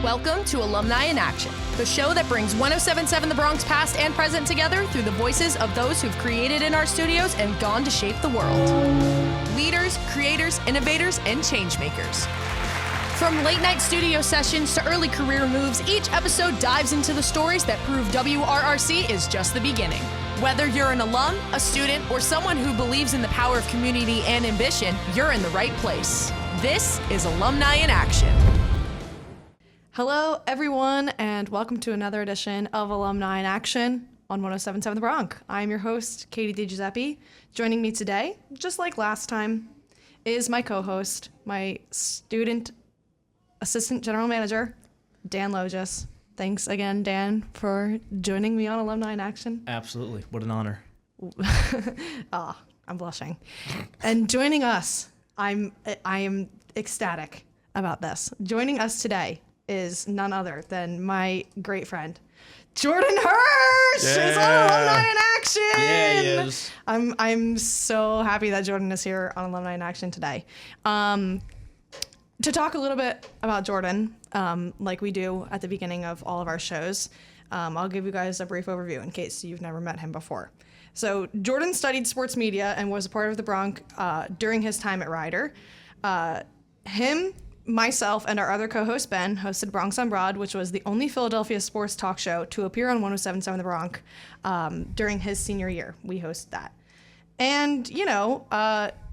Welcome to Alumni in Action, the show that brings 1077 The Bronx past and present together through the voices of those who've created in our studios and gone to shape the world. Leaders, creators, innovators, and changemakers. From late night studio sessions to early career moves, each episode dives into the stories that prove WRRC is just the beginning. Whether you're an alum, a student, or someone who believes in the power of community and ambition, you're in the right place. This is Alumni in Action. Hello, everyone, and welcome to another edition of Alumni in Action on 1077 The Bronc. I'm your host, Kadie DiGiuseppe. Joining me today, just like last time, is my co-host, my student assistant general manager, Dan Logis. Thanks again, Dan, for joining me on Alumni in Action. Absolutely. What an honor. I'm blushing. And joining us, I am ecstatic about this. Joining us today is none other than my great friend, Jordan Hirsh. Is on Alumni in Action. Yeah, he is. I'm so happy that Jordan is here on Alumni in Action today. To talk a little bit about Jordan, like we do at the beginning of all of our shows, I'll give you guys a brief overview in case you've never met him before. So Jordan studied sports media and was a part of the Bronc during his time at Rider. Myself, and our other co-host, Ben, hosted Bronx on Broad, which was the only Philadelphia sports talk show to appear on 1077 The Bronc during his senior year. We hosted that. And,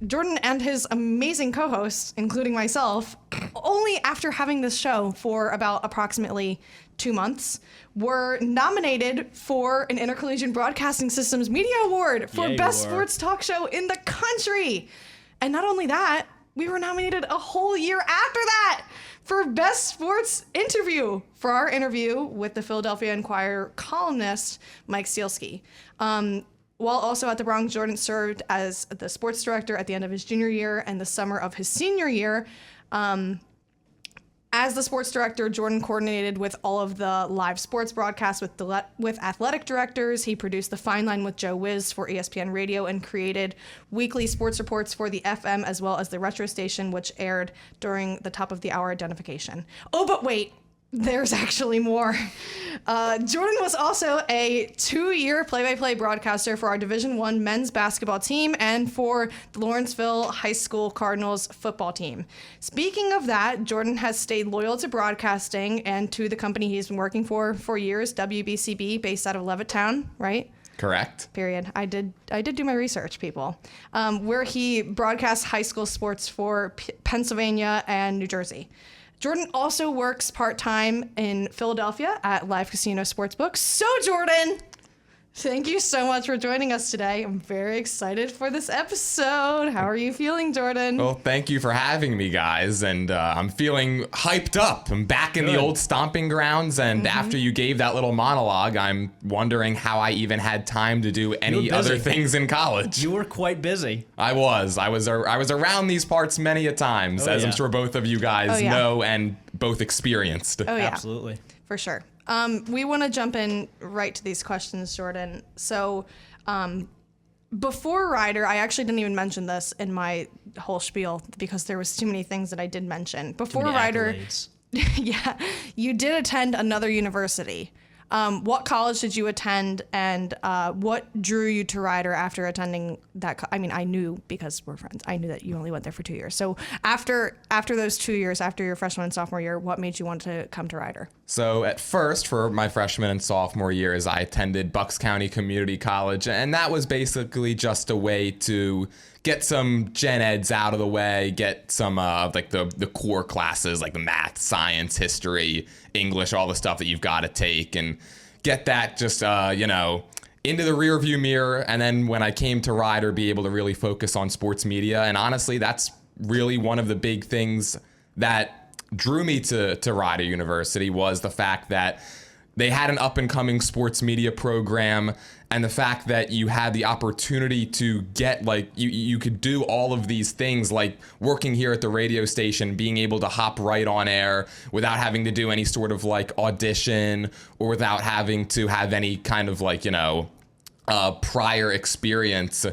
Jordan and his amazing co-hosts, including myself, only after having this show for about approximately 2 months, were nominated for an Intercollegiate Broadcasting Systems Media Award for Best Sports Talk Show in the country. And not only that, we were nominated a whole year after that for Best Sports Interview for our interview with the Philadelphia Inquirer columnist, Mike Stielski. While also at the Bronx, Jordan served as the sports director at the end of his junior year and the summer of his senior year. As the sports director, Jordan coordinated with all of the live sports broadcasts with athletic directors. He produced The Fine Line with Joe Wiz for ESPN Radio and created weekly sports reports for the FM as well as the Retro Station, which aired during the top of the hour identification. Oh, but wait. There's actually more. Jordan was also a 2-year play-by-play broadcaster for our Division I men's basketball team and for the Lawrenceville High School Cardinals football team. Speaking of that, Jordan has stayed loyal to broadcasting and to the company he's been working for years, WBCB, based out of Levittown, right? Correct. Period. I did do my research, people. Where he broadcasts high school sports for Pennsylvania and New Jersey. Jordan also works part-time in Philadelphia at Live Casino Sportsbook. So, Jordan, thank you so much for joining us today. I'm very excited for this episode. How are you feeling, Jordan? Well, thank you for having me, guys. And I'm feeling hyped up. I'm back in the old stomping grounds. And after you gave that little monologue, I'm wondering how I even had time to do any other things in college. You were quite busy. I was around these parts many a times, I'm sure both of you guys know and both experienced. Oh, yeah. Absolutely. For sure. We want to jump in right to these questions, Jordan. So before Rider, I actually didn't even mention this in my whole spiel because there was too many things that I did mention. Before Rider, yeah, you did attend another university. What college did you attend, and what drew you to Rider after attending that? I knew because we're friends. I knew that you only went there for 2 years. So after those 2 years, after your freshman and sophomore year, what made you want to come to Rider? So at first, for my freshman and sophomore years, I attended Bucks County Community College, and that was basically just a way to get some gen eds out of the way, get some the core classes like the math, science, history, English, all the stuff that you've got to take, and get that just into the rearview mirror. And then when I came to Rider, be able to really focus on sports media. And honestly, that's really one of the big things that drew me to Rider University was the fact that they had an up-and-coming sports media program, and the fact that you had the opportunity to get, you could do all of these things, like working here at the radio station, being able to hop right on air without having to do any sort of, audition, or without having to have any kind of, prior experience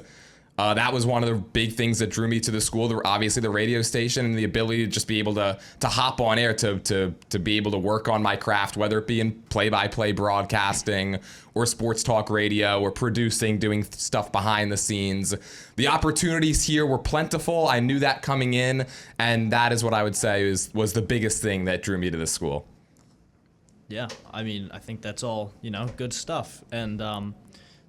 That was one of the big things that drew me to the school. Obviously, the radio station and the ability to just be able to hop on air, to be able to work on my craft, whether it be in play-by-play broadcasting or sports talk radio or producing, doing stuff behind the scenes. The opportunities here were plentiful. I knew that coming in, and that is what I would say was the biggest thing that drew me to the school. Yeah, I mean, I think that's all, good stuff. And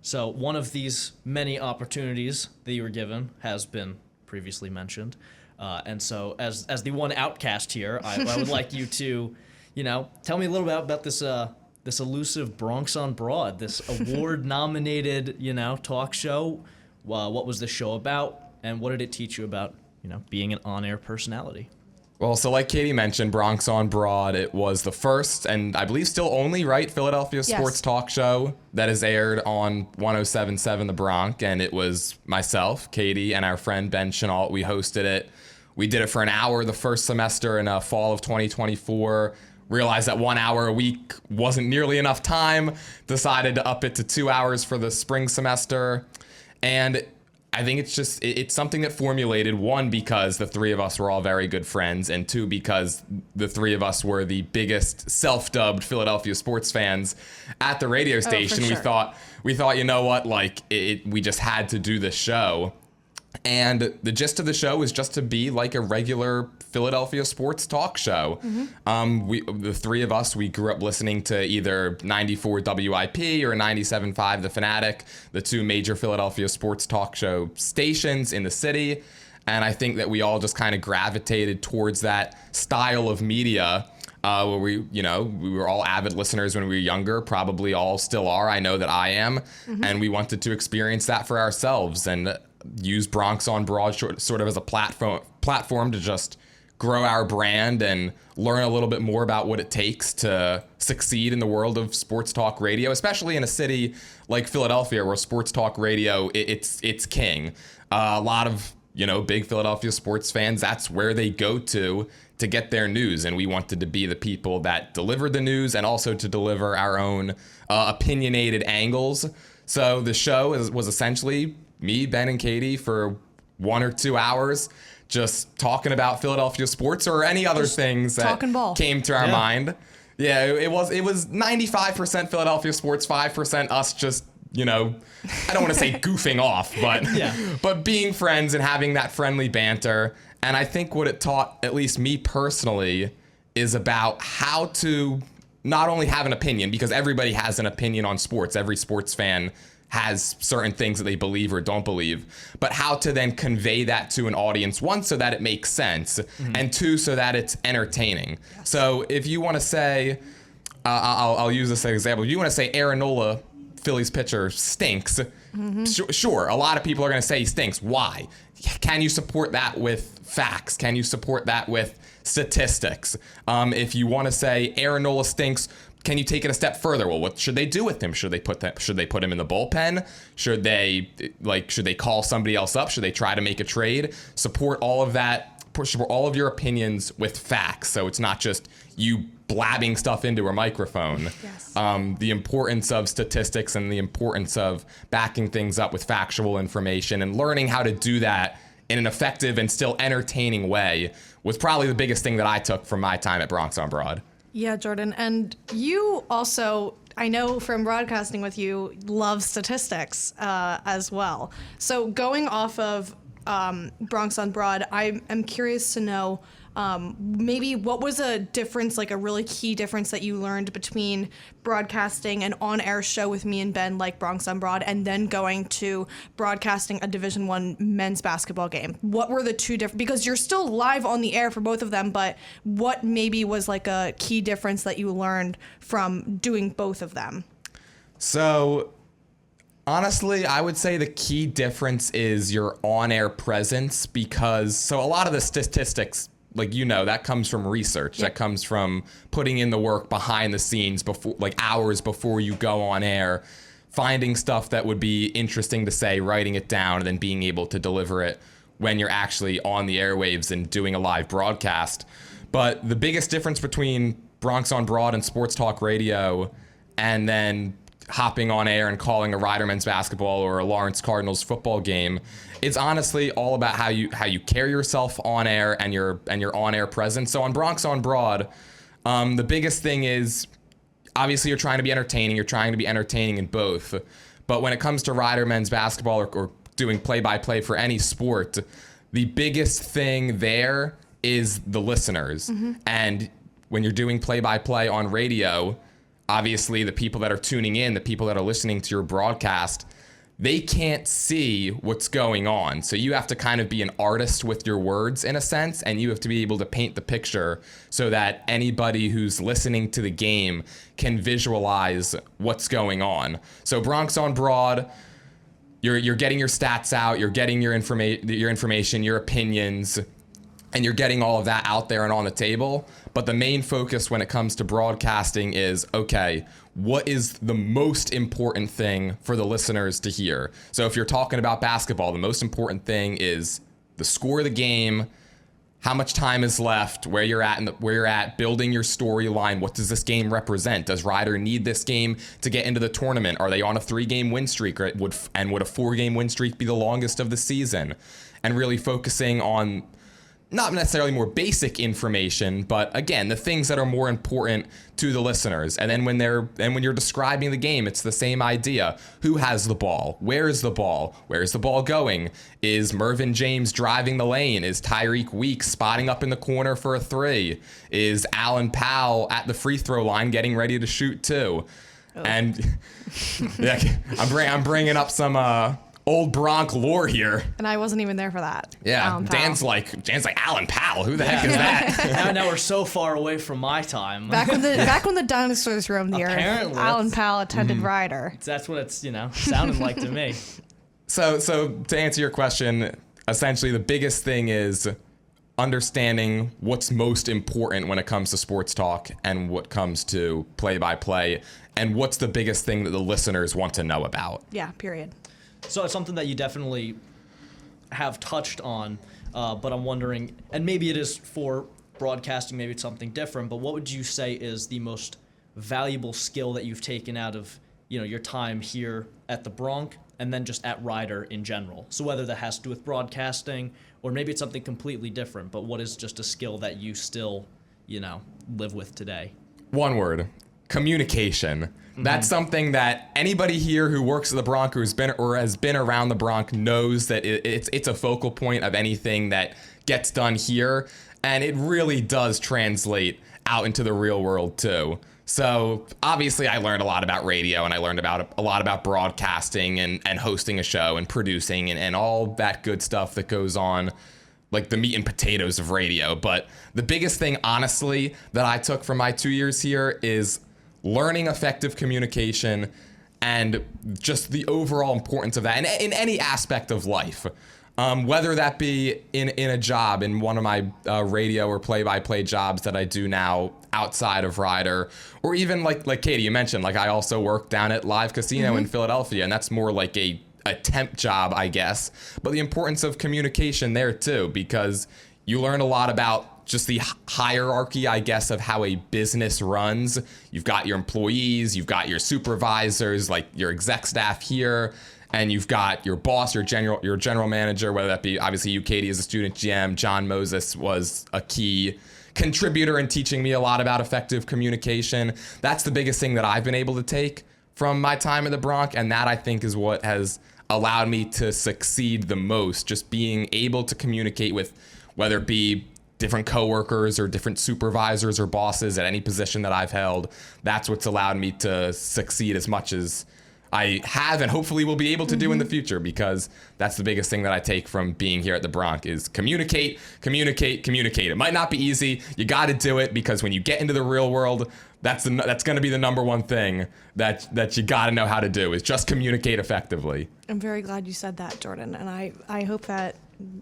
so one of these many opportunities that you were given has been previously mentioned. And so as the one outcast here, I would like you to, tell me a little bit about this elusive Bronx on Broad, this award-nominated, talk show. What was the show about, and what did it teach you about, being an on-air personality? Well, so like Kadie mentioned, Bronx on Broad, it was the first and I believe still only, right, Philadelphia sports talk show that is aired on 107.7 The Bronc. And it was myself, Kadie, and our friend Ben Chenault. We hosted it. We did it for an hour the first semester in fall of 2024. Realized that 1 hour a week wasn't nearly enough time. Decided to up it to 2 hours for the spring semester. And I think it's something that formulated, one, because the three of us were all very good friends, and two, because the three of us were the biggest self-dubbed Philadelphia sports fans at the radio station. Sure. We thought, you know what, we just had to do this show. And the gist of the show is just to be like a regular Philadelphia sports talk show. Mm-hmm. The three of us, we grew up listening to either 94 WIP or 97.5 The Fanatic, the two major Philadelphia sports talk show stations in the city. And I think that we all just kind of gravitated towards that style of media. Where we were all avid listeners when we were younger, probably all still are. I know that I am. Mm-hmm. And we wanted to experience that for ourselves and use Bronx on Broad sort of as a platform to just grow our brand and learn a little bit more about what it takes to succeed in the world of sports talk radio, especially in a city like Philadelphia where sports talk radio, it's king. A lot of, big Philadelphia sports fans, that's where they go to get their news. And we wanted to be the people that delivered the news and also to deliver our own opinionated angles. So the show was essentially me, Ben, and Kadie for 1 or 2 hours just talking about Philadelphia sports or any other things that came to our mind. Yeah, it was 95% Philadelphia sports, 5% us just, I don't want to say goofing off, but being friends and having that friendly banter. And I think what it taught, at least me personally, is about how to not only have an opinion, because everybody has an opinion on sports. Every sports fan has certain things that they believe or don't believe, but how to then convey that to an audience, one, so that it makes sense, mm-hmm. and two, so that it's entertaining. Yes. So if you want to say, I'll use this example, if you want to say Aaron Nola, Phillies pitcher, stinks, mm-hmm. Sure, a lot of people are going to say he stinks. Why? Can you support that with facts? Can you support that with statistics? If you want to say Aaron Nola stinks, can you take it a step further? Well, what should they do with him? Should they put him in the bullpen? Should they call somebody else up? Should they try to make a trade? Support all of that. Support all of your opinions with facts. So it's not just you blabbing stuff into a microphone. Yes. The importance of statistics and the importance of backing things up with factual information and learning how to do that in an effective and still entertaining way was probably the biggest thing that I took from my time at Bronx on Broad. Yeah, Jordan. And you also, I know from broadcasting with you, love statistics as well. So going off of Bronx on Broad, I am curious to know maybe what was a difference, like a really key difference that you learned between broadcasting an on-air show with me and Ben like Bronx on Broad and then going to broadcasting a Division I men's basketball game. What were the two different, because you're still live on the air for both of them, but what maybe was like a key difference that you learned from doing both of them? So honestly, I would say the key difference is your on-air presence, because a lot of the statistics, that comes from research. Yep. That comes from putting in the work behind the scenes before, hours before you go on air, finding stuff that would be interesting to say, writing it down, and then being able to deliver it when you're actually on the airwaves and doing a live broadcast. But the biggest difference between Bronx on Broad and sports talk radio, and then hopping on air and calling a Rider men's basketball or a Lawrence Cardinals football game. It's honestly all about how you carry yourself on air and your on-air presence. So on Bronx on Broad, the biggest thing is obviously you're trying to be entertaining. You're trying to be entertaining in both. But when it comes to Rider men's basketball or doing play-by-play for any sport, the biggest thing there is the listeners. And when you're doing play-by-play on radio, obviously the people that are tuning in, the people that are listening to your broadcast, they can't see what's going on. So you have to kind of be an artist with your words in a sense, and you have to be able to paint the picture so that anybody who's listening to the game can visualize what's going on. So Bronx on Broad, you're getting your stats out, you're getting your information, your opinions, and you're getting all of that out there and on the table. But the main focus when it comes to broadcasting is, okay, what is the most important thing for the listeners to hear? So if you're talking about basketball, the most important thing is the score of the game, how much time is left, where you're at, building your storyline. What does this game represent? Does Rider need this game to get into the tournament? Are they on a 3-game win streak? Would a 4-game win streak be the longest of the season? And really focusing on not necessarily more basic information, but again, the things that are more important to the listeners. And then when you're describing the game, it's the same idea. Who has the ball? Where is the ball? Where is the ball going? Is Mervyn James driving the lane? Is Tyreek Weeks spotting up in the corner for a 3? Is Alan Powell at the free throw line getting ready to shoot 2? Oh. And yeah, I'm bringing up some old Bronc lore here. And I wasn't even there for that. Yeah, Dan's like Alan Powell. Who the heck is that? now we're so far away from my time. Back when the dinosaurs roamed the earth, Alan Powell attended Rider. That's what it's sounded like to me. So to answer your question, essentially the biggest thing is understanding what's most important when it comes to sports talk and what comes to play-by-play, and what's the biggest thing that the listeners want to know about. Yeah, period. So it's something that you definitely have touched on, but I'm wondering, and maybe it is for broadcasting, maybe it's something different, but what would you say is the most valuable skill that you've taken out of your time here at the Bronc and then just at Rider in general? So whether that has to do with broadcasting or maybe it's something completely different, but what is just a skill that you still, live with today? One word: communication. That's something that anybody here who works at the Bronc or has been around the Bronc knows that it's a focal point of anything that gets done here, and it really does translate out into the real world too. So obviously I learned a lot about radio, and I learned a lot about broadcasting and hosting a show and producing and all that good stuff that goes on, like the meat and potatoes of radio. But the biggest thing, honestly, that I took from my 2 years here is learning effective communication and just the overall importance of that in any aspect of life. Whether that be in a job, in one of my radio or play-by-play jobs that I do now outside of Rider, or even like Kadie, you mentioned, like I also work down at Live Casino in Philadelphia, and that's more like a temp job, I guess. But the importance of communication there too, because you learn a lot about just the hierarchy, I guess, of how a business runs. You've got your employees, you've got your supervisors, like your exec staff here, and you've got your boss, your general manager, whether that be obviously you, Kadie, as a student GM. John Moses was a key contributor in teaching me a lot about effective communication. That's the biggest thing that I've been able to take from my time at the Bronc, and that I think is what has allowed me to succeed the most, just being able to communicate with whether it be different coworkers or different supervisors or bosses at any position that I've held. That's what's allowed me to succeed as much as I have and hopefully will be able to do in the future, because that's the biggest thing that I take from being here at the Bronc is communicate. It might not be easy. You got to do it, because when you get into the real world, that's going to be the number one thing that you got to know how to do, is just communicate effectively. I'm very glad you said that, Jordan, and I hope that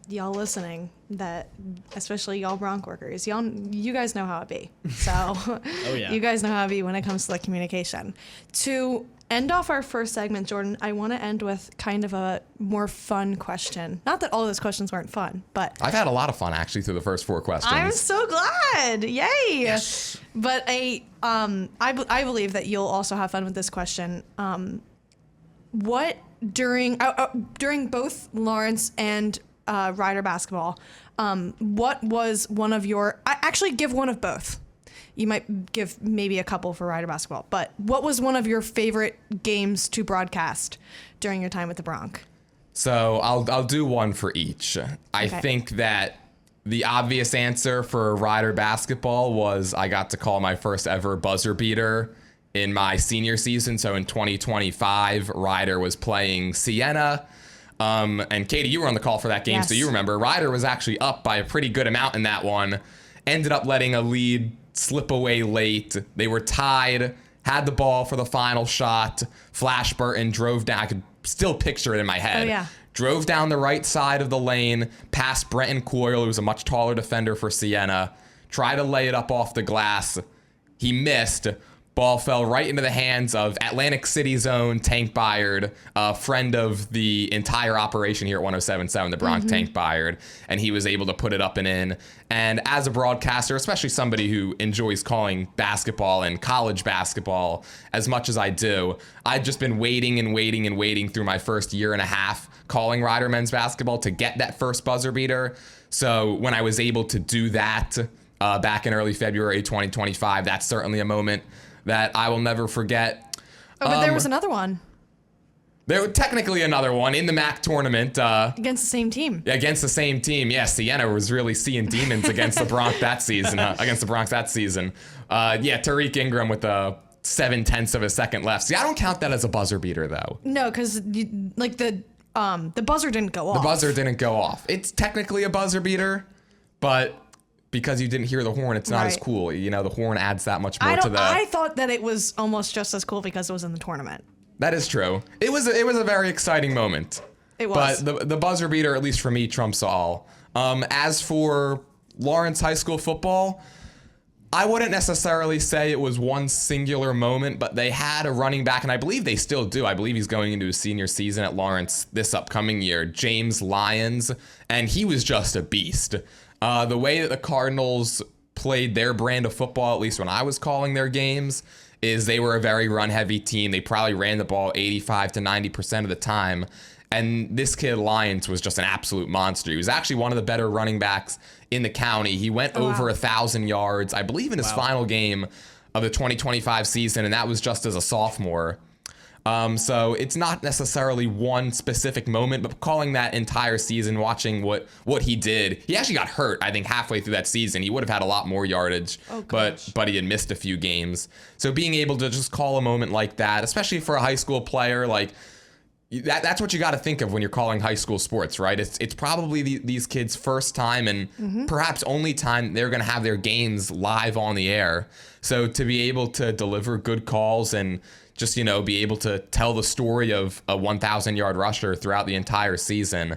y'all listening, that especially y'all Bronc workers, you guys know how it be. So Oh, yeah. you guys know how it be when it comes to the communication. To end off our first segment, Jordan, I want to end with kind of a more fun question. Not that all of those questions weren't fun, but I've had a lot of fun actually through the first 4 questions. I'm so glad. Yay. Yes. But I believe that you'll also have fun with this question. What during both Lawrence and Rider basketball, what was one of your, actually give one of both. You might give maybe a couple for Rider basketball, but what was one of your favorite games to broadcast during your time with the Bronc? So I'll do one for each. I Okay. think that the obvious answer for Rider basketball was I got to call my first ever buzzer beater in my senior season. So in 2025, Rider was playing Siena. And Kadie, you were on the call for that game, Yes. so you remember. Rider was actually up by a pretty good amount in that one. Ended up letting a lead slip away late. They were tied, had the ball for the final shot. Flash Burton drove down. I could still picture it in my head. Oh, yeah. Drove down the right side of the lane, past Brenton Coyle, who was a much taller defender for Siena. Tried to lay it up off the glass. He missed. Ball fell right into the hands of Atlantic City's own Tank Byard, a friend of the entire operation here at 107.7, the Bronc Tank Byard, and he was able to put it up and in. And as a broadcaster, especially somebody who enjoys calling basketball and college basketball as much as I do, I've just been waiting and waiting and waiting through my first year and a half calling Rider men's basketball to get that first buzzer beater. So when I was able to do that back in early February 2025, that's certainly a moment that I will never forget. Oh, but there was another one There was technically another one in the MAC tournament. against the same team. Against the same team. Yeah, Siena was really seeing demons against the Bronc that season. Tariq Ingram with 0.7 of a second left. See, I don't count that as a buzzer beater, though. No, because the buzzer didn't go off. The buzzer didn't go off. It's technically a buzzer beater, but because you didn't hear the horn, it's not as Right. cool. You know, the horn adds that much more to the... I thought that it was almost just as cool because it was in the tournament. That is true. It was a very exciting moment. It was. But the buzzer beater, at least for me, trumps all. As for Lawrence High School football, I wouldn't necessarily say it was one singular moment, but they had a running back, and I believe they still do. I believe he's going into his senior season at Lawrence this upcoming year, James Lyons, and he was just a beast. The way that the Cardinals played their brand of football, at least when I was calling their games, is they were a very run-heavy team. They probably ran the ball 85 to 90% of the time. And this kid, Lyons, was just an absolute monster. He was actually one of the better running backs in the county. He went over 1,000 yards, I believe, in his final game of the 2025 season, and that was just as a sophomore. So it's not necessarily one specific moment, but calling that entire season, watching what he did. He actually got hurt, I think, halfway through that season. He would have had a lot more yardage, but he had missed a few games. So being able to just call a moment like that, especially for a high school player, like that's what you got to think of when you're calling high school sports, right? It's probably these kids' first time and perhaps only time they're going to have their games live on the air. So to be able to deliver good calls and just, be able to tell the story of a 1,000-yard rusher throughout the entire season.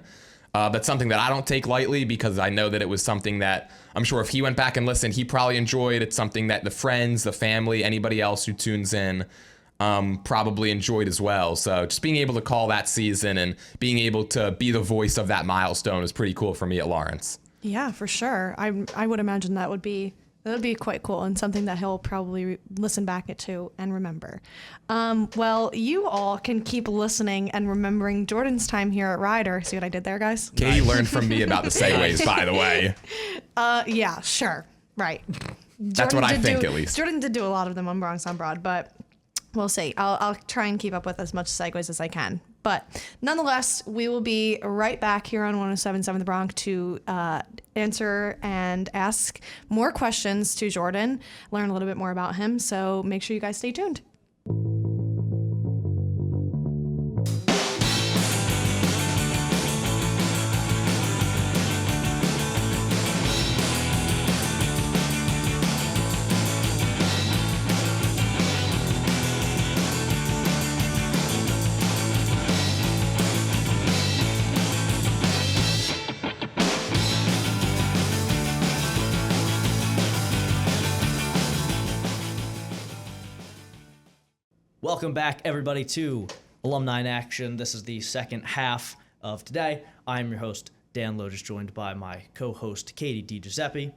That's something that I don't take lightly because I know that it was something that I'm sure if he went back and listened, he probably enjoyed. It's something that the friends, the family, anybody else who tunes in probably enjoyed as well. So just being able to call that season and being able to be the voice of that milestone is pretty cool for me at Lawrence. Yeah, for sure. I would imagine that would be quite cool and something that he'll probably listen back to and remember. Well, you all can keep listening and remembering Jordan's time here at Rider. See what I did there, guys? Kadie learned from me about the segues, by the way. Yeah, sure. Right. That's what I think, at least. Jordan did do a lot of them on Bronx on Broad, but we'll see. I'll try and keep up with as much segues as I can. But nonetheless, we will be right back here on 107.7 The Bronc to answer and ask more questions to Jordan, learn a little bit more about him. So make sure you guys stay tuned. Welcome back, everybody, to Alumni in Action. This is the second half of today. I'm your host, Dan Lotus, joined by my co-host, Kadie DiGiuseppe.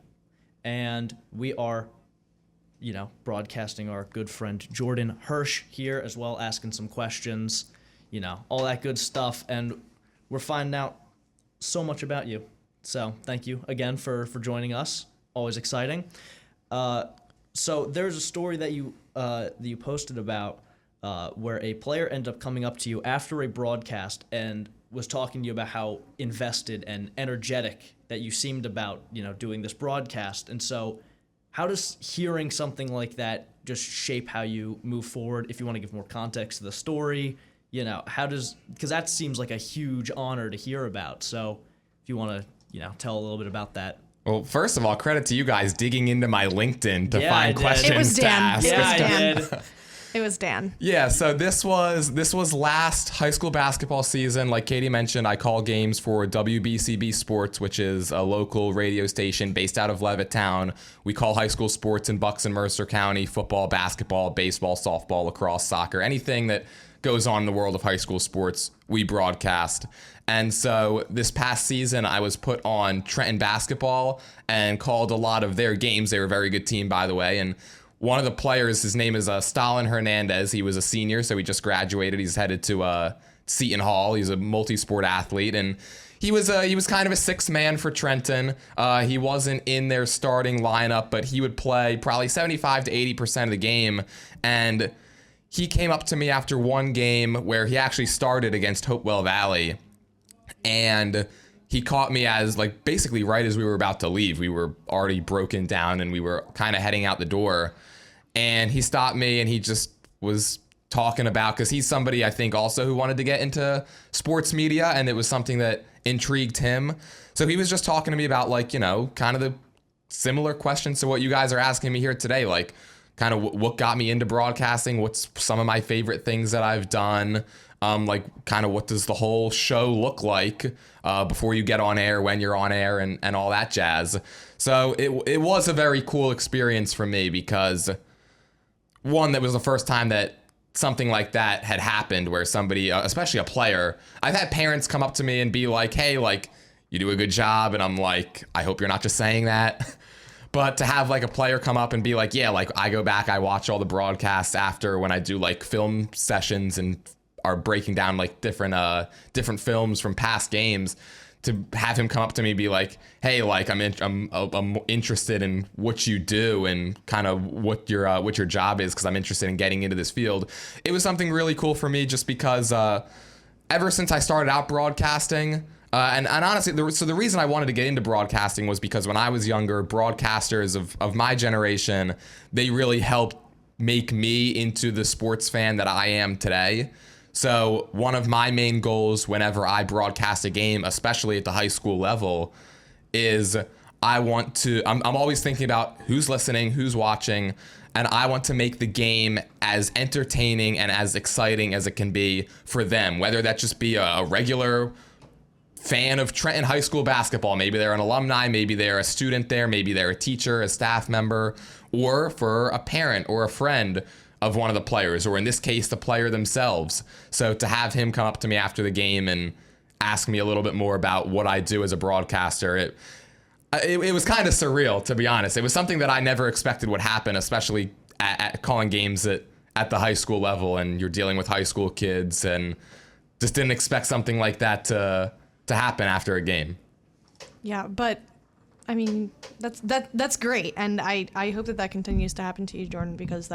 And we are, broadcasting our good friend Jordan Hirsh here as well, asking some questions, all that good stuff. And we're finding out so much about you. So thank you again for joining us. Always exciting. So there's a story that you posted about where a player ended up coming up to you after a broadcast and was talking to you about how invested and energetic that you seemed about, doing this broadcast. And so how does hearing something like that just shape how you move forward? If you want to give more context to the story, because that seems like a huge honor to hear about. So if you want to, tell a little bit about that. Well, first of all, credit to you guys digging into my LinkedIn to Yeah, find questions It was to Dan. ask. It was Dan. I did. It was Dan. Yeah, so this was last high school basketball season. Like Kadie mentioned, I call games for WBCB Sports, which is a local radio station based out of Levittown. We call high school sports in Bucks and Mercer County: football, basketball, baseball, softball, lacrosse, soccer, anything that goes on in the world of high school sports, we broadcast. And so this past season, I was put on Trenton basketball and called a lot of their games. They were a very good team, by the way. And one of the players, his name is Stalin Hernandez. He was a senior, so he just graduated. He's headed to Seton Hall. He's a multi-sport athlete, and he was kind of a sixth man for Trenton. He wasn't in their starting lineup, but he would play probably 75 to 80% of the game. And he came up to me after one game where he actually started against Hopewell Valley, and he caught me as basically right as we were about to leave. We were already broken down and we were kind of heading out the door. And he stopped me and he just was talking about, because he's somebody I think also who wanted to get into sports media, and it was something that intrigued him. So he was just talking to me about kind of the similar questions to what you guys are asking me here today, kind of what got me into broadcasting, what's some of my favorite things that I've done, kind of what does the whole show look like before you get on air, when you're on air, and all that jazz. So it was a very cool experience for me, because one, that was the first time that something like that had happened, where somebody, especially a player, I've had parents come up to me and be like, hey, you do a good job. And I'm like, I hope you're not just saying that. But to have a player come up and be like, yeah, I go back, I watch all the broadcasts after when I do film sessions and are breaking down different films from past games, to have him come up to me and be like, hey, I'm interested in what you do and kind of what your job is, because I'm interested in getting into this field. It was something really cool for me, just because ever since I started out broadcasting, and honestly, the reason I wanted to get into broadcasting was because when I was younger, broadcasters of my generation, they really helped make me into the sports fan that I am today. So one of my main goals whenever I broadcast a game, especially at the high school level, is I'm always thinking about who's listening, who's watching, and I want to make the game as entertaining and as exciting as it can be for them, whether that just be a regular fan of Trenton high school basketball. Maybe they're an alumni, maybe they're a student there, maybe they're a teacher, a staff member, or for a parent or a friend of one of the players, or in this case, the player themselves. So to have him come up to me after the game and ask me a little bit more about what I do as a broadcaster, it was kind of surreal, to be honest. It was something that I never expected would happen, especially at calling games at the high school level, and you're dealing with high school kids, and just didn't expect something like that to happen after a game. Yeah, but I mean, that's great, and I hope that continues to happen to you, Jordan, because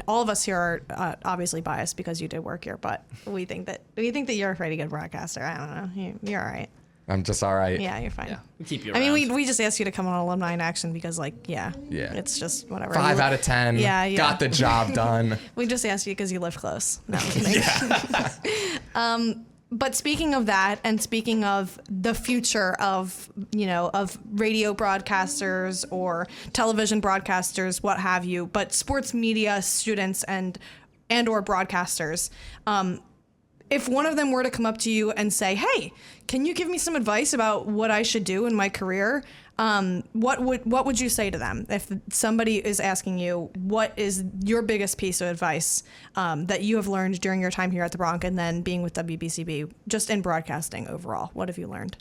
all of us here are obviously biased because you did work here, but we think that you're a pretty good broadcaster. I don't know, you're all right. I'm just all right. Yeah, you're fine. Yeah, we keep you around. I mean, we just asked you to come on Alumni in Action because, yeah, it's just whatever. 5 out of 10. Yeah. Got the job done. We just asked you because you live close. No, But speaking of that, and speaking of the future of radio broadcasters or television broadcasters, what have you, but sports media students and or broadcasters, if one of them were to come up to you and say, hey, can you give me some advice about what I should do in my career? What would you say to them if somebody is asking you, what is your biggest piece of advice that you have learned during your time here at the Bronc and then being with WBCB, just in broadcasting overall? What have you learned?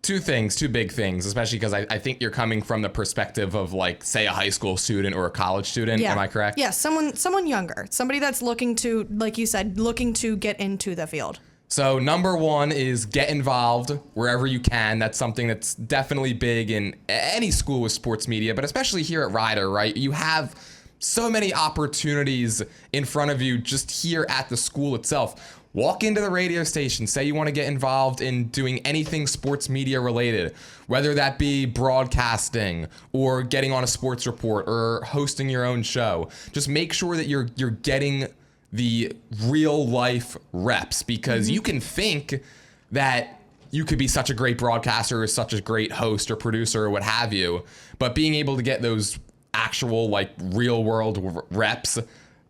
Two big things, especially because I think you're coming from the perspective of, like, say, a high school student or a college student. Yeah. Am I correct? Yeah, someone younger, somebody that's looking to, like you said, looking to get into the field. So number one is get involved wherever you can. That's something that's definitely big in any school with sports media, but especially here at Rider, right? You have so many opportunities in front of you just here at the school itself. Walk into the radio station, say you want to get involved in doing anything sports media related, whether that be broadcasting or getting on a sports report or hosting your own show. Just make sure that you're getting the real life reps, because you can think that you could be such a great broadcaster or such a great host or producer or what have you, but being able to get those actual, like, real world reps,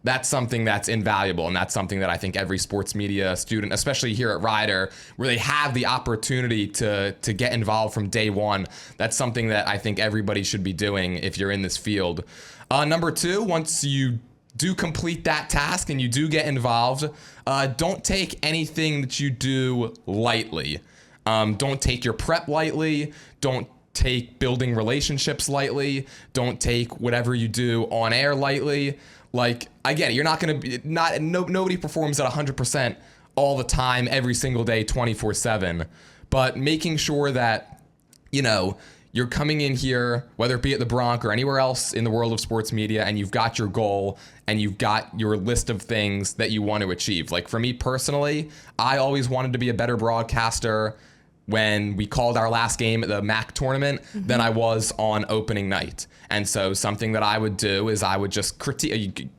that's something that's invaluable. And that's something that I think every sports media student, especially here at Rider, where they have the opportunity to get involved from day one, that's something that I think everybody should be doing if you're in this field. Number two, once you do complete that task and you do get involved, don't take anything that you do lightly. Don't take your prep lightly. Don't take building relationships lightly. Don't take whatever you do on air lightly. Like, I get it. You're not going to be, nobody performs at 100% all the time, every single day, 24/7. But making sure that, you know, you're coming in here, whether it be at the Bronc or anywhere else in the world of sports media, and you've got your goal and you've got your list of things that you want to achieve. Like, for me personally, I always wanted to be a better broadcaster when we called our last game at the MAC tournament than I was on opening night. And so something that I would do is I would just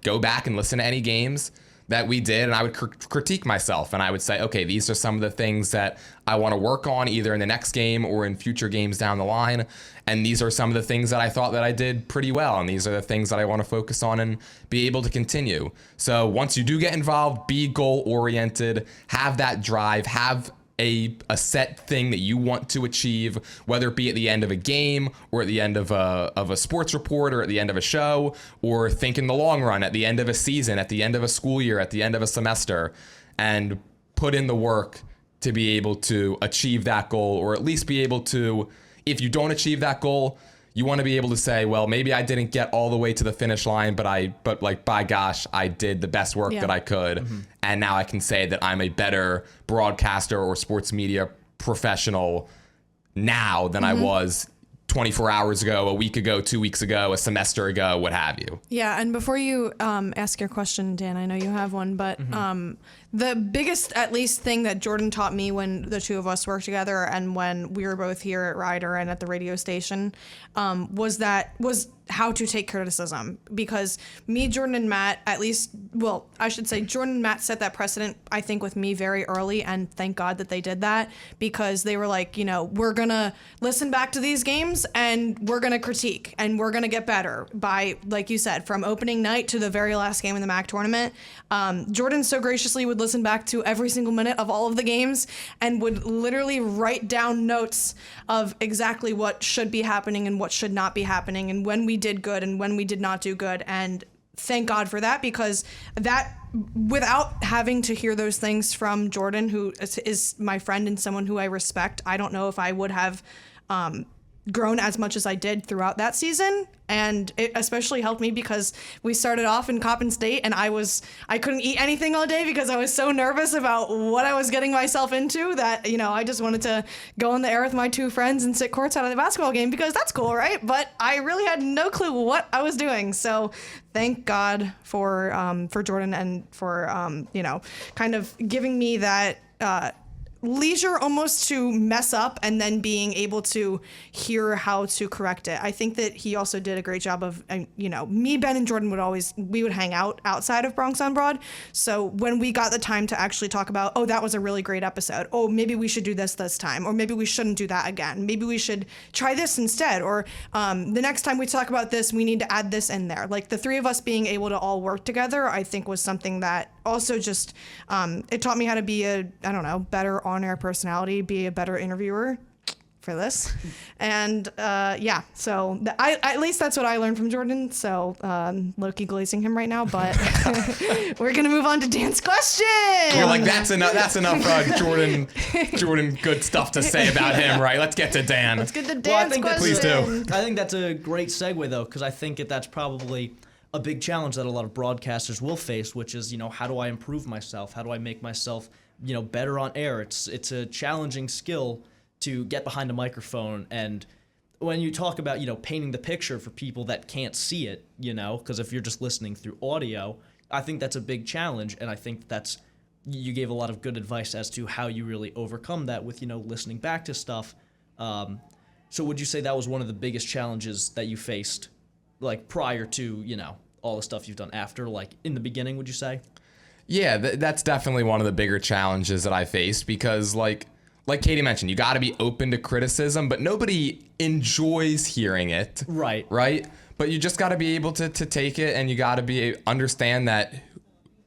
go back and listen to any games that we did, and I would critique myself, and I would say, okay, these are some of the things that I want to work on either in the next game or in future games down the line, and these are some of the things that I thought that I did pretty well, and these are the things that I want to focus on and be able to continue. So once you do get involved, be goal-oriented, have that drive, have a set thing that you want to achieve, whether it be at the end of a game or at the end of a sports report or at the end of a show, or think in the long run, at the end of a season, at the end of a school year, at the end of a semester, and put in the work to be able to achieve that goal, or at least be able to, if you don't achieve that goal, you want to be able to say, well, maybe I didn't get all the way to the finish line, but like, by gosh, I did the best work that I could. And now I can say that I'm a better broadcaster or sports media professional now than I was 24 hours ago, a week ago, 2 weeks ago, a semester ago, what have you. Yeah, and before you ask your question, Dan, I know you have one, but the biggest, at least, thing that Jordan taught me when the two of us worked together and when we were both here at Rider and at the radio station was how to take criticism. Because me, Jordan, and Matt, at least, well, I should say Jordan and Matt set that precedent, I think, with me very early, and thank God that they did that, because they were like, you know, we're going to listen back to these games and we're going to critique and we're going to get better by, like you said, from opening night to the very last game in the MAC tournament. Jordan so graciously would listen back to every single minute of all of the games and would literally write down notes of exactly what should be happening and what should not be happening, and when we did good and when we did not do good. And thank God for that, because that, without having to hear those things from Jordan, who is my friend and someone who I respect, I don't know if I would have grown as much as I did throughout that season. And it especially helped me because we started off in Coppin State and I couldn't eat anything all day because I was so nervous about what I was getting myself into that, you know, I just wanted to go in the air with my two friends and sit courtside at the basketball game because that's cool, right? But I really had no clue what I was doing. So thank God for Jordan and for, you know, kind of giving me that, leisure almost to mess up and then being able to hear how to correct it. I think that he also did a great job of, you know, me, Ben, and Jordan we would hang out outside of Bronx on Broad. So when we got the time to actually talk about, oh, that was a really great episode. Oh, maybe we should do this time. Or maybe we shouldn't do that again. Maybe we should try this instead. Or the next time we talk about this, we need to add this in there. Like the three of us being able to all work together, I think was something that also just, it taught me how to be better on-air personality, be a better interviewer. for this. And so at least that's what I learned from Jordan. So low-key glazing him right now, but we're going to move on to Dan's question. You're like, that's enough Jordan good stuff to say about him, right? Let's get to Dan. Let's get to Dan's question. Please do. I think that's a great segue, though, because I think that's probably a big challenge that a lot of broadcasters will face, which is, how do I improve myself? How do I make myself, better on air? It's a challenging skill to get behind a microphone. And when you talk about, painting the picture for people that can't see it, because if you're just listening through audio, I think that's a big challenge. And I think you gave a lot of good advice as to how you really overcome that with, listening back to stuff. So would you say that was one of the biggest challenges that you faced, like prior to, all the stuff you've done after, like in the beginning, would you say? Yeah, that's definitely one of the bigger challenges that I faced because like Kadie mentioned, you got to be open to criticism, but nobody enjoys hearing it. Right. Right? But you just got to be able to take it, and you got to understand that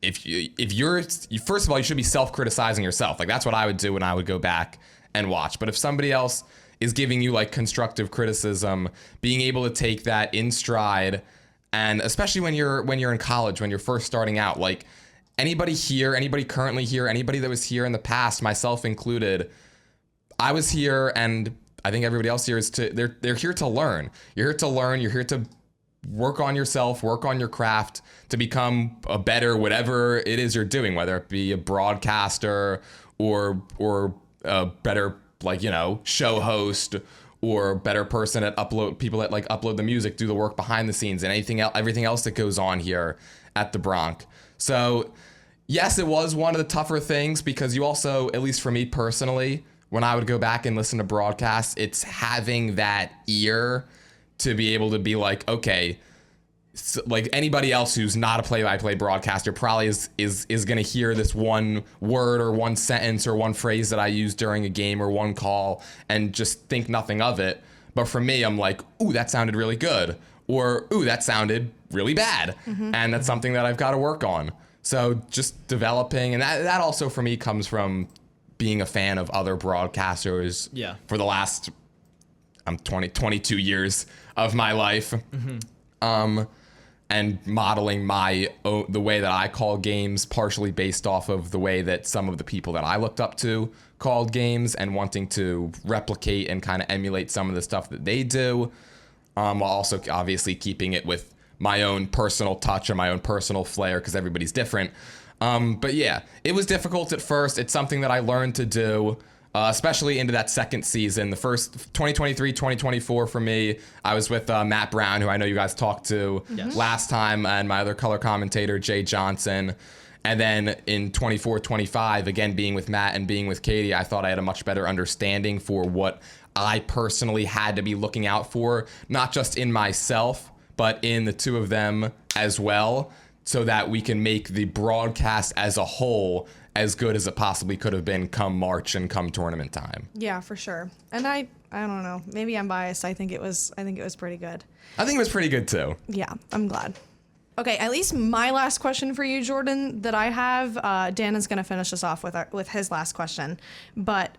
if you're first of all, you should be self-criticizing yourself. Like that's what I would do when I would go back and watch. But if somebody else is giving you like constructive criticism, being able to take that in stride, and especially when you're in college, when you're first starting out, like anybody currently here, anybody that was here in the past, myself included, I was here, and I think everybody else here is they're here to learn. You're here to learn. You're here to work on yourself, work on your craft to become a better whatever it is you're doing, whether it be a broadcaster or a better show host or better person at people that upload the music, do the work behind the scenes, and everything else that goes on here at the Bronc. So yes, it was one of the tougher things because you also, at least for me personally, when I would go back and listen to broadcasts, it's having that ear to be able to be like, okay, so like anybody else who's not a play-by-play broadcaster probably is going to hear this one word or one sentence or one phrase that I use during a game or one call and just think nothing of it. But for me, I'm like, ooh, that sounded really good. Or, ooh, that sounded really bad. Mm-hmm. And that's something that I've got to work on. So just developing, and that also for me comes from being a fan of other broadcasters for the last 22 years of my life. Mm-hmm. And modeling the way that I call games partially based off of the way that some of the people that I looked up to called games and wanting to replicate and kind of emulate some of the stuff that they do, while also obviously keeping it with my own personal touch or my own personal flair because everybody's different. But yeah, it was difficult at first. It's something that I learned to do, especially into that second season. The first 2023, 2024 for me, I was with Matt Brown, who I know you guys talked to last time, and my other color commentator, Jay Johnson. And then in 24, 25, again, being with Matt and being with Kadie, I thought I had a much better understanding for what I personally had to be looking out for, not just in myself, but in the two of them as well, so that we can make the broadcast as a whole as good as it possibly could have been come March and come tournament time. Yeah, for sure. And I don't know, maybe I'm biased. I think it was pretty good. I think it was pretty good too. Yeah, I'm glad. Okay, at least my last question for you, Jordan, that I have, Dan is going to finish us off with his last question. But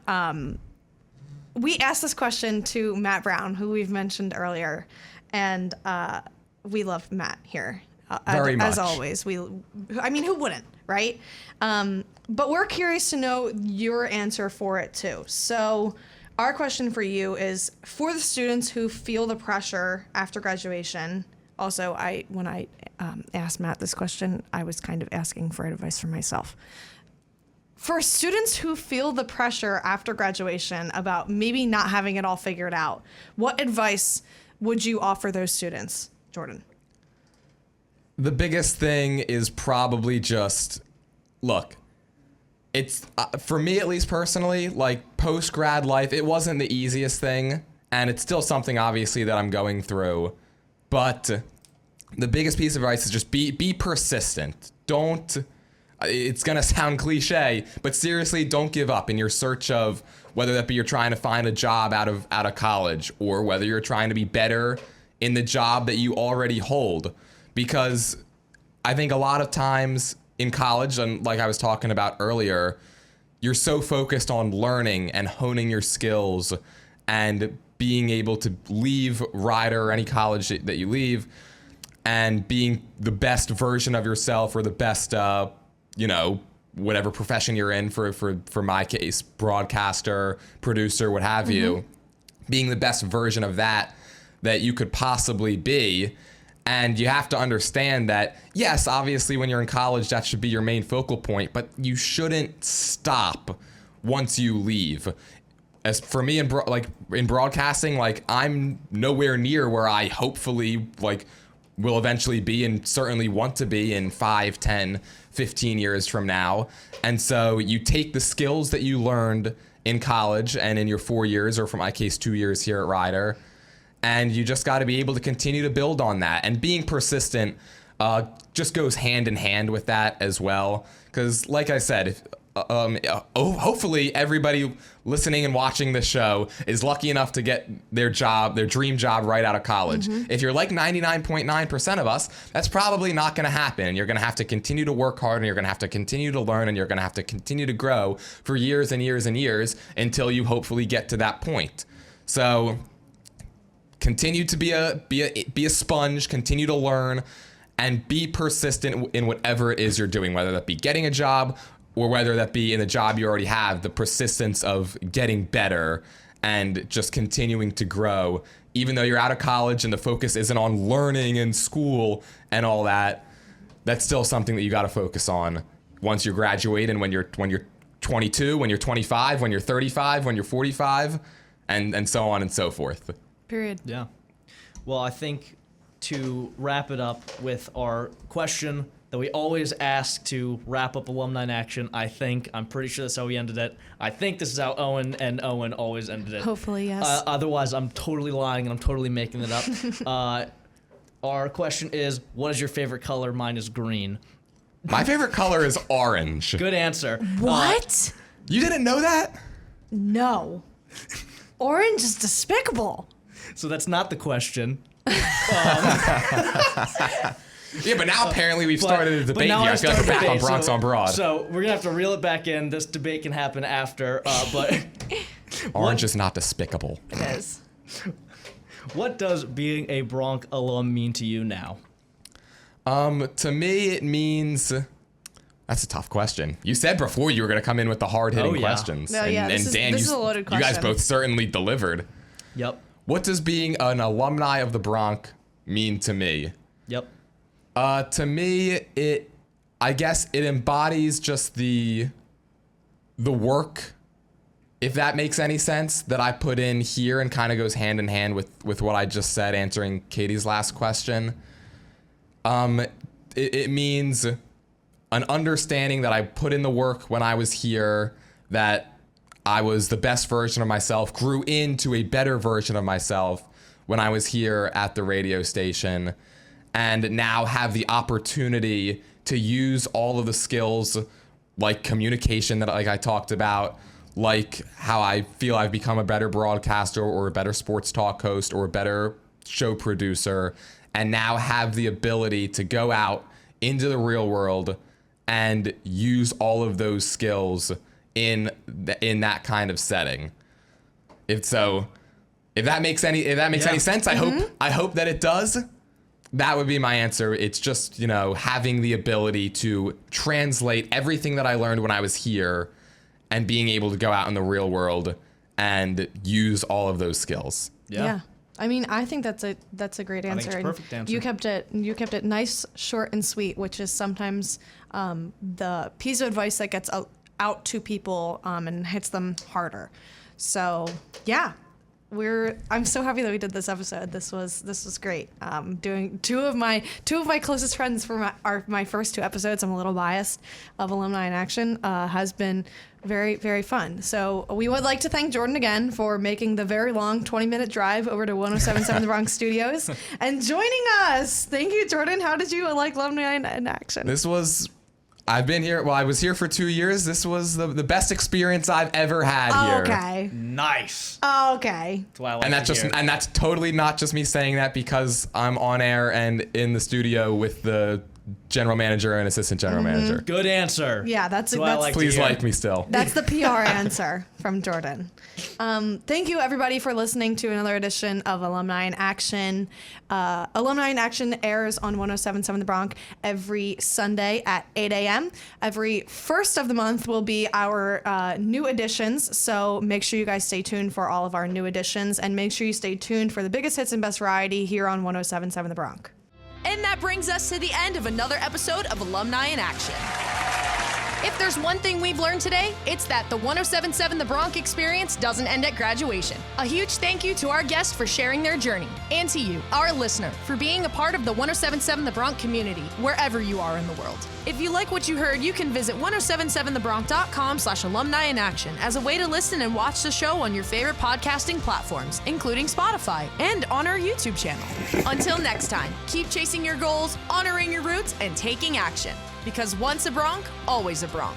we asked this question to Matt Brown, who we've mentioned earlier, and we love Matt here. Very much. As always. Who wouldn't, right? But we're curious to know your answer for it too. So our question for you is, for the students who feel the pressure after graduation. Also, when I asked Matt this question, I was kind of asking for advice for myself. For students who feel the pressure after graduation about maybe not having it all figured out, what advice would you offer those students, Jordan? The biggest thing is probably just, look, it's, for me at least personally, like post-grad life, it wasn't the easiest thing, and it's still something obviously that I'm going through. But the biggest piece of advice is just be persistent. It's going to sound cliche, but seriously, don't give up in your search of whether that be you're trying to find a job out of college or whether you're trying to be better in the job that you already hold. Because I think a lot of times in college, and like I was talking about earlier, you're so focused on learning and honing your skills and being able to leave Rider or any college that you leave and being the best version of yourself, or the best, whatever profession you're in, for my case, broadcaster, producer, what have you, being the best version of that you could possibly be. And you have to understand that, yes, obviously when you're in college, that should be your main focal point, but you shouldn't stop once you leave. As for me in broadcasting, like, I'm nowhere near where I hopefully will eventually be, and certainly want to be in 5, 10, 15 years from now. And so you take the skills that you learned in college and in your 4 years, or for my case, 2 years here at Rider, and you just got to be able to continue to build on that. And being persistent just goes hand in hand with that as well. Because like I said, hopefully everybody listening and watching this show is lucky enough to get their dream job right out of college. If you're like 99.9% of us, that's probably not going to happen. You're going to have to continue to work hard, and you're going to have to continue to learn, and you're going to have to continue to grow for years and years and years until you hopefully get to that point. So continue to be a sponge, continue to learn, and be persistent in whatever it is you're doing, whether that be getting a job or whether that be in the job you already have. The persistence of getting better and just continuing to grow, even though you're out of college and the focus isn't on learning and school and all that, that's still something that you got to focus on once you graduate, and when you're 22, when you're 25, when you're 35, when you're 45, and so on and so forth. Period. Yeah. Well, I think to wrap it up with our question that we always ask to wrap up Alumni in Action, I'm pretty sure that's how we ended it. I think this is how Owen always ended it. Hopefully, yes. Otherwise, I'm totally lying and I'm totally making it up. Our question is, what is your favorite color? Mine is green. My favorite color is orange. Good answer. What? You didn't know that? No. Orange is despicable. So that's not the question. Yeah, but now apparently we've started a debate here. I feel like we're back on Bronx on Broad. So we're going to have to reel it back in. This debate can happen after, but... Orange is not despicable. It is. What does being a Bronc alum mean to you now? To me, it means... That's a tough question. You said before you were going to come in with the hard-hitting questions. No, yeah, this is a loaded question. You guys both certainly delivered. Yep. What does being an alumni of the Bronc mean to me? Yep. To me, I guess it embodies just the work, if that makes any sense, that I put in here, and kind of goes hand in hand with what I just said, answering Katie's last question. It means an understanding that I put in the work when I was here, that I was the best version of myself, grew into a better version of myself when I was here at the radio station, and now have the opportunity to use all of the skills like communication that I talked about, like how I feel I've become a better broadcaster or a better sports talk host or a better show producer, and now have the ability to go out into the real world and use all of those skills in that kind of setting. If that makes any sense, I hope that it does. That would be my answer. It's just, having the ability to translate everything that I learned when I was here and being able to go out in the real world and use all of those skills. Yeah. I mean, I think that's a great answer. I think it's a perfect answer. You kept it nice, short, and sweet, which is sometimes the piece of advice that gets out to people and hits them harder. So yeah. I'm so happy that we did this episode. This was great. Doing two of my closest friends for my first two episodes. I'm a little biased of Alumni in Action. Has been very, very fun. So we would like to thank Jordan again for making the very long 20-minute drive over to 107.7 The Bronx Studios and joining us. Thank you, Jordan. How did you like Alumni in Action? I've been here. Well, I was here for 2 years. This was the best experience I've ever had here. Okay. Nice. Okay. That's why I like and that's totally not just me saying that because I'm on air and in the studio with the general manager and assistant general manager. Good answer. Yeah, that's what I like to Please hear. like me still. That's the PR answer from Jordan. Thank you, everybody, for listening to another edition of Alumni in Action. Alumni in Action airs on 107.7 The Bronc every Sunday at 8 a.m. Every first of the month will be our new editions, so make sure you guys stay tuned for all of our new editions, and make sure you stay tuned for the biggest hits and best variety here on 107.7 The Bronc. And that brings us to the end of another episode of Alumni in Action. If there's one thing we've learned today, it's that the 107.7 The Bronc experience doesn't end at graduation. A huge thank you to our guests for sharing their journey, and to you, our listener, for being a part of the 107.7 The Bronc community, wherever you are in the world. If you like what you heard, you can visit 1077thebronc.com/alumni-in-action as a way to listen and watch the show on your favorite podcasting platforms, including Spotify, and on our YouTube channel. Until next time, keep chasing your goals, honoring your roots, and taking action. Because once a Bronc, always a Bronc.